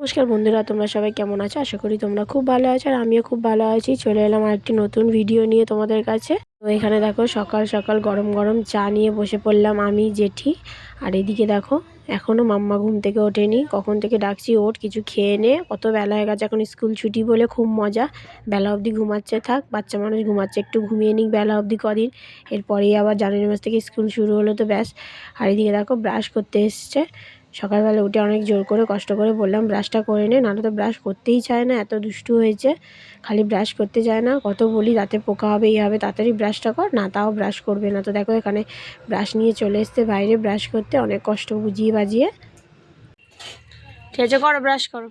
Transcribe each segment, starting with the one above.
নমস্কার বন্ধুরা, তোমরা সবাই কেমন আছো? আশা করি তোমরা খুব ভালো আছো আর আমিও খুব ভালো আছি। চলে এলাম আর একটি নতুন ভিডিও নিয়ে তোমাদের কাছে। তো এখানে দেখো সকাল সকাল গরম গরম চা নিয়ে বসে পড়লাম আমি, জেঠি। আর এদিকে দেখো এখনও মাম্মা ঘুম থেকে ওঠেনি, কখন থেকে ডাকছি ওঠ কিছু খেয়ে নে। কত বেলা হয়ে গেছে, এখন স্কুল ছুটি বলে খুব মজা, বেলা অবধি ঘুমাচ্ছে। থাক, বাচ্চা মানুষ ঘুমাচ্ছে, একটু ঘুমিয়ে নিক বেলা অবধি কদিন, এরপরেই আবার জানুয়ারি মাস থেকে স্কুল শুরু হলো তো ব্যাস। আর এদিকে দেখো ব্রাশ করতে এসছে। সকালবেলা উঠে অনেক জোর করে কষ্ট করে বললাম ব্রাশটা করে নে, নাহলে তো ব্রাশ করতেই চায় না, এত দুষ্টু হয়েছে। খালি ব্রাশ করতে চায় না, কত বলি দাঁতে পোকা হবে এই হবে, তাড়াতাড়ি ব্রাশটা কর না, তাও ব্রাশ করবে না। তো দেখো এখানে ব্রাশ নিয়ে চলে এসছে বাইরে ব্রাশ করতে, অনেক কষ্ট বুঝিয়ে বাজিয়ে। ঠিক আছে, করো ব্রাশ করো।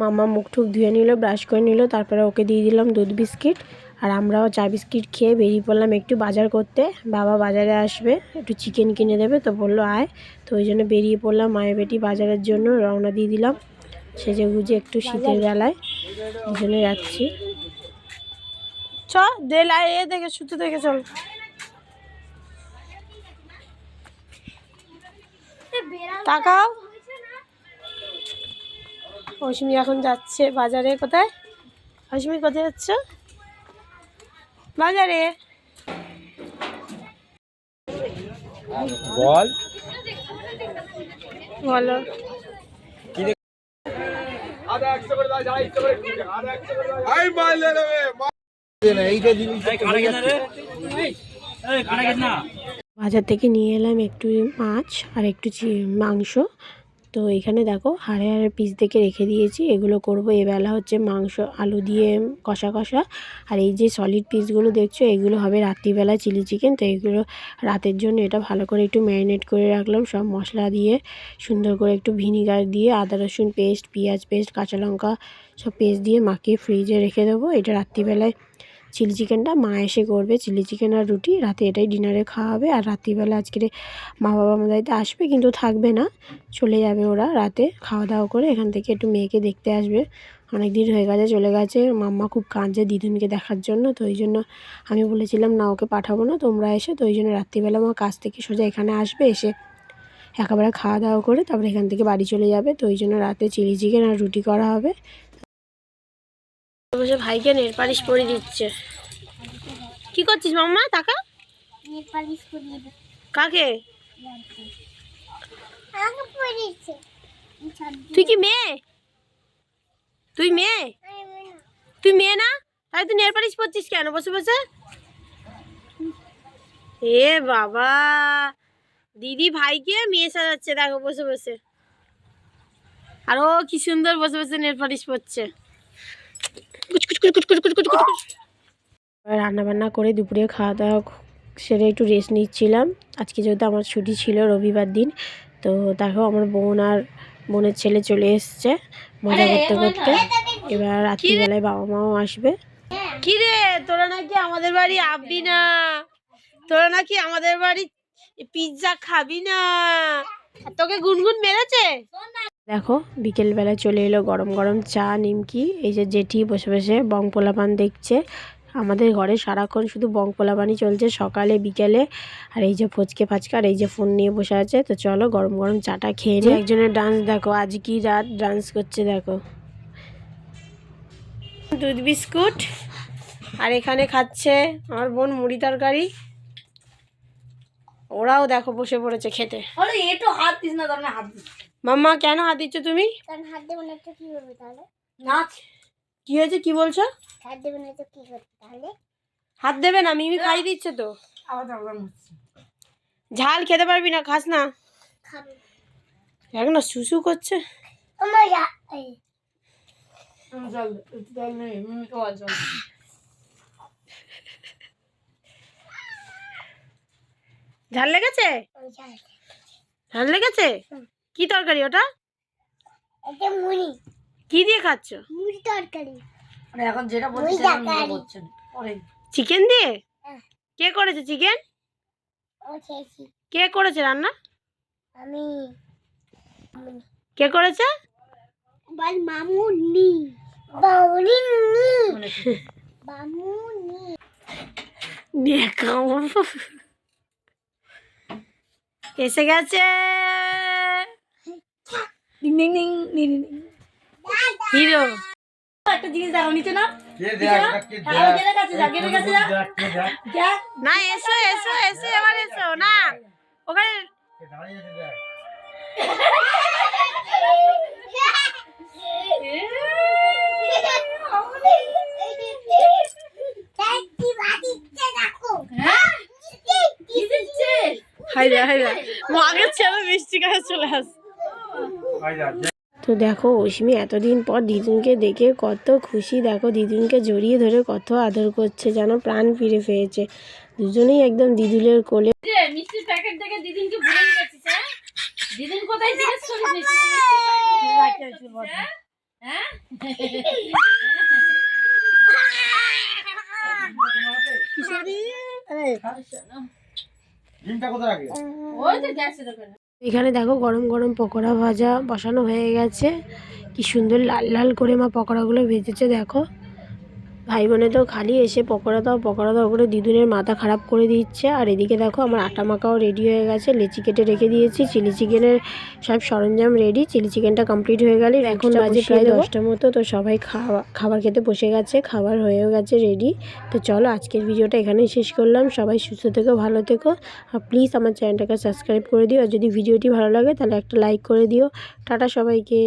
মাম্মা মুখ টুক ধুয়ে নিল, ব্রাশ করে নিল, তারপরে ওকে দিয়ে দিলাম দুধ বিস্কিট। আর আমরাও চা বিস্কিট খেয়ে বেরিয়ে পড়লাম একটু বাজার করতে। বাবা বাজারে আসবে, একটু চিকেন কিনে দেবে, তো বললো আয়। তো ওই জন্য বেরিয়ে পড়লাম মায়ের বেটি বাজারের জন্য, রওনা দিয়ে দিলাম সেজে গুজে একটু শীতের বেলায় দুজনে যাচ্ছি। চ দেলাই এ দেখে শুতে দেখে চল। তাকাও, অসীমি এখন যাচ্ছে বাজারে। কোথায় অসীমি, কোথায় যাচ্ছ? বাজারে। বল বলো। বাজার থেকে নিয়ে এলাম একটু মাছ আর একটু মাংস। তো এখানে দেখো হাড়ে হাড়ে পিস দেখে রেখে দিয়েছি, এগুলো করব এবেলা হচ্ছে মাংস আলু দিয়ে কষা কষা। আর এই যে সলিড পিসগুলো দেখছো এগুলো হবে রাত্রিবেলা চিলি চিকেন। তো এগুলো রাতের জন্য এটা ভালো করে একটু ম্যারিনেট করে রাখলাম, সব মশলা দিয়ে সুন্দর করে একটু ভিনিগার দিয়ে আদা রসুন পেস্ট পেঁয়াজ পেস্ট কাঁচা লঙ্কা সব পেস্ট দিয়ে মাখিয়ে ফ্রিজে রেখে দেবো। এটা রাত্রিবেলায় চিলি চিকেনটা মা এসে করবে, চিলি চিকেন আর রুটি রাতে এটাই ডিনারে খাওয়া হবে। আর রাত্রিবেলা আজকে মা বাবা আমাদের আসবে, কিন্তু থাকবে না, চলে যাবে ওরা রাতে খাওয়া দাওয়া করে। এখান থেকে একটু মেয়েকে দেখতে আসবে, অনেক দিন হয়ে গেছে চলে গেছে। মাম্মা খুব কাঁদছে দিদুনকে দেখার জন্য, তো ওই জন্য আমি বলেছিলাম না ওকে পাঠাবো না, তোমরা এসে। তো ওই জন্য রাত্রিবেলা মা কাজ থেকে সোজা এখানে আসবে, এসে একেবারে খাওয়া দাওয়া করে তারপরে এখান থেকে বাড়ি চলে যাবে। তো ওই জন্য রাতে চিলি চিকেন আর রুটি করা হবে। বসে ভাইকে নেল পালিশ পরিয়ে দিচ্ছে। কি করছিস মাম্মা? টাকা কাকে? তুই কি মেয়ে? তুই মেয়ে? তুই মেয়ে না? তাহলে তুই নেল পালিশ পরছিস কেন বসে বসে? এ বাবা, দিদি ভাইকে মেয়ে সাজাচ্ছে দেখো বসে বসে। আর ও কি সুন্দর বসে বসে নেল পালিশ পরছে। রান্না বান্না করে দুপুরে খাওয়া দাওয়া সেরে একটু রেস্ট নিচ্ছিলাম। আজকে যেহেতু আমার ছুটি ছিল রবিবার দিন, তো দেখো আমার বোন আর বোনের ছেলে চলে এসছে মজা করতে করতে। এবার রাত্রিবেলায় বাবা মাও আসবে। কি রে তোরা নাকি আমাদের বাড়ি আসবি না? তোরা নাকি আমাদের বাড়ি পিৎজা খাবি না? তোকে গুনগুন মেরেছে? দেখো বিকেলবেলা চলে এলো গরম গরম চা নিমকি। এই যে জেঠি বসে বসে বং পোলাপান দেখছে। আমাদের ঘরে সারাক্ষণ শুধু বং পোলাপানই চলছে, সকালে বিকেলে। আর এই যে ফচকে ফাচকা, আর এই যে ফোন নিয়ে বসে আছে। তো চলো গরম গরম চাটা খেয়ে নিই। একজনের ডান্স দেখো, আজ কি রাত ডান্স করছে দেখো। দুধ বিস্কুট আর এখানে খাচ্ছে আমার বোন মুড়ি তরকারি। ওরাও দেখো বসে পড়েছে খেতে। একটু হাত দিস না, তাহলে হাত দিস। মাম্মা কেন হাত দিচ্ছ তুমি? হাত দেবো না তো কি করবে তাহলে? নাচ। কি হয়েছে, কি বলছো? হাত দেবো না তো কি করবে তাহলে? হাত দেবে না, মিমি খাই দিচ্ছে তো। ঝাল খেতে পারবি না, খাস না। এখন না শুশু করছে। ঝাল লেগেছে? ঝাল লেগেছে? কি তরকারি ওটা? এটা মুড়ি। কি দিয়ে খাচ্ছ? মুড়ি তরকারি। মানে এখন যেটা বলছেন সেটা মনে করছেন। চিকেন দিয়ে? কে করেছে চিকেন? ও খেয়েছি। কে করেছে রান্না? আমি। কে করেছে? বল মামুনি। বাউলিনি। বামুনি দেখাও এসে গেছে ding ding ding ding ding. Hero একটা জিনিস দেখো নিচে না না এসো এসো এসো এবার এসো না ওখানে হাইরা হাইরা মাগের ছেলে মিষ্টি খায় চলে আস তো দেখো অসীমি এতদিন পর দিদুনকে দেখে কত খুশি দেখো দিদুনকে জড়িয়ে ধরে কত আদর করছে যেন প্রাণ ফিরে পেয়েছে দুজনেই একদম দিদুলের কোলে মিষ্টির প্যাকেট দেখে দিদিনকে ভুলে গেছিস হ্যাঁ দিদিন কোথায় জিজ্ঞেস করিস হ্যাঁ ওই তো গ্যাসে দোকানে এখানে দেখো গরম গরম পকোড়া ভাজা বসানো হয়ে গেছে কি সুন্দর লাল লাল করে মা পকোড়াগুলো ভেজেছে দেখো ভাই বোনে তো খালি এসে পকোড়া দাও করে দিদুনের মাথা খারাপ করে দিচ্ছে আর এদিকে দেখো আমার আটা মাখাও রেডি হয়ে গেছে লেচি কেটে রেখে দিয়েছি চিলি চিকেনের সব সরঞ্জাম রেডি চিলি চিকেনটা কমপ্লিট হয়ে গেলে এখন বাজে প্রায় 10টার মতো তো সবাই খাবার খেতে বসে গেছে খাবার হয়েও গেছে রেডি তো চলো আজকের ভিডিওটা এখানেই শেষ করলাম সবাই সুস্থ থেকো ভালো থেকো আর প্লিজ আমার চ্যানেলটাকে সাবস্ক্রাইব করে দিও আর যদি ভিডিওটি ভালো লাগে তাহলে একটা লাইক করে দিও টাটা সবাইকে।